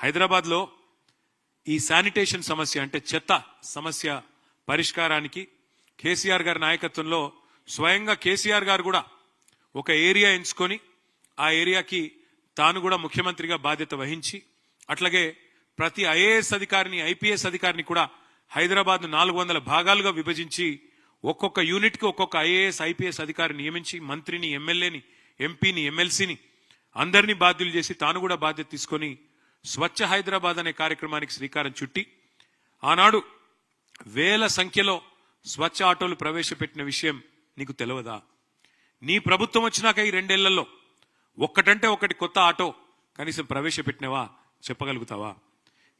హైదరాబాద్లో ఈ శానిటేషన్ సమస్య అంటే చెత్త సమస్య పరిష్కారానికి కేసీఆర్ గారి నాయకత్వంలో స్వయంగా కేసీఆర్ గారు కూడా ఒక ఏరియా ఎంచుకొని ఆ ఏరియాకి తాను కూడా ముఖ్యమంత్రిగా బాధ్యత వహించి అట్లాగే ప్రతి ఐఏఎస్ అధికారిని ఐపీఎస్ అధికారిని కూడా హైదరాబాద్ 400 భాగాలుగా విభజించి ఒక్కొక్క యూనిట్కి ఒక్కొక్క ఐఏఎస్ ఐపీఎస్ అధికారిని నియమించి మంత్రిని ఎమ్మెల్యేని ఎంపీని ఎమ్మెల్సీని అందరినీ బాధ్యులు చేసి తాను కూడా బాధ్యత తీసుకొని స్వచ్ఛ హైదరాబాద్ అనే కార్యక్రమానికి శ్రీకారం చుట్టి ఆనాడు వేల సంఖ్యలో స్వచ్ఛ ఆటోలు ప్రవేశపెట్టిన విషయం నీకు తెలియదా? నీ ప్రభుత్వం వచ్చినాక ఈ 2 ఏళ్లలో ఒక్కటంటే ఒకటి కొత్త ఆటో కనీసం ప్రవేశపెట్టినవా చెప్పగలుగుతావా?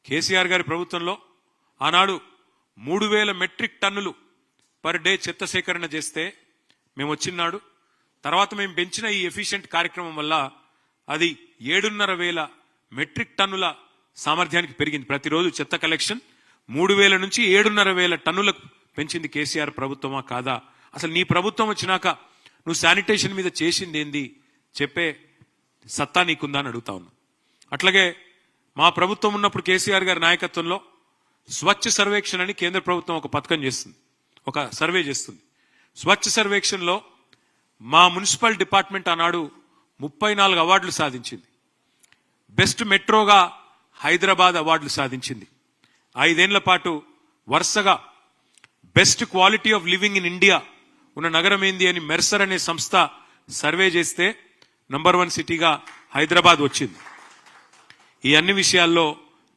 కేసీఆర్ గారి ప్రభుత్వంలో ఆనాడు 3000 మెట్రిక్ టన్నులు పర్ డే చెత్త సేకరణ చేస్తే మేము వచ్చినాడు తర్వాత మేము పెంచిన ఈ ఎఫిషియెంట్ కార్యక్రమం వల్ల అది 7,500 మెట్రిక్ టన్నుల సామర్థ్యానికి పెరిగింది. ప్రతిరోజు చెత్త కలెక్షన్ 3,000 నుంచి 7,500 టన్నులకు పెంచింది కేసీఆర్ ప్రభుత్వమా కాదా? అసలు నీ ప్రభుత్వం వచ్చినాక నువ్వు శానిటేషన్ మీద చేసింది ఏంది చెప్పే సత్తా నీకుందా అని అడుగుతా ఉన్నా. అట్లాగే మా ప్రభుత్వం ఉన్నప్పుడు కేసీఆర్ గారి నాయకత్వంలో స్వచ్ఛ సర్వేక్షణ అని కేంద్ర ప్రభుత్వం ఒక పథకం చేస్తుంది, ఒక సర్వే చేస్తుంది. స్వచ్ఛ సర్వేక్షణలో మా మున్సిపల్ డిపార్ట్మెంట్ ఆనాడు 34 అవార్డులు సాధించింది. బెస్ట్ మెట్రోగా హైదరాబాద్ అవార్డులు సాధించింది. 5 ఏళ్ల పాటు వరుసగా best quality of living in India ఉన్న నగరం ఏంది అని మెర్సర్ అనే సంస్థ సర్వే చేస్తే నంబర్ 1 సిటీగా హైదరాబాద్ వచ్చింది. ఈ అన్ని విషయాల్లో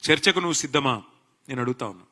చర్చకు నువ్వు సిద్ధమా నేను అడుగుతా ఉన్నా.